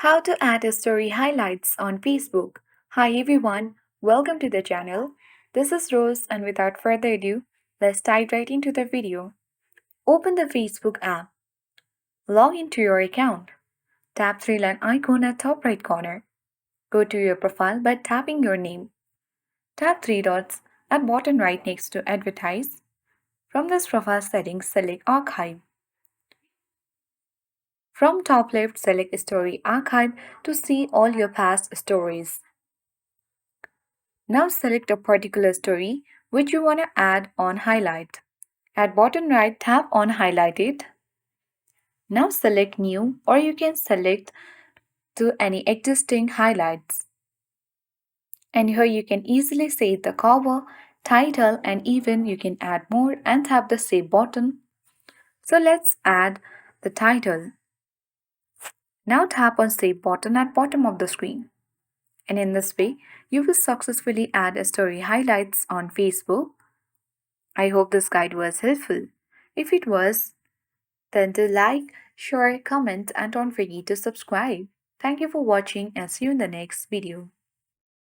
How to add a story highlights on Facebook. Hi everyone, welcome to the channel. This is Rose and without further ado, let's dive right into the video. Open the Facebook app. Log into your account. Tap three-line icon at top right corner. Go to your profile by tapping your name. Tap three dots at bottom right next to Advertise. From this profile settings, select Archive. From top left, select Story Archive to see all your past stories. Now select a particular story which you want to add on highlight. At bottom right, tap on Highlighted. Now select New or you can select to any existing highlights. And here you can easily save the cover, title and even you can add more and tap the Save button. So let's add the title. Now tap on Save button at bottom of the screen. And in this way, you will successfully add a story highlights on Facebook. I hope this guide was helpful. If it was, then do like, share, comment and don't forget to subscribe. Thank you for watching and see you in the next video.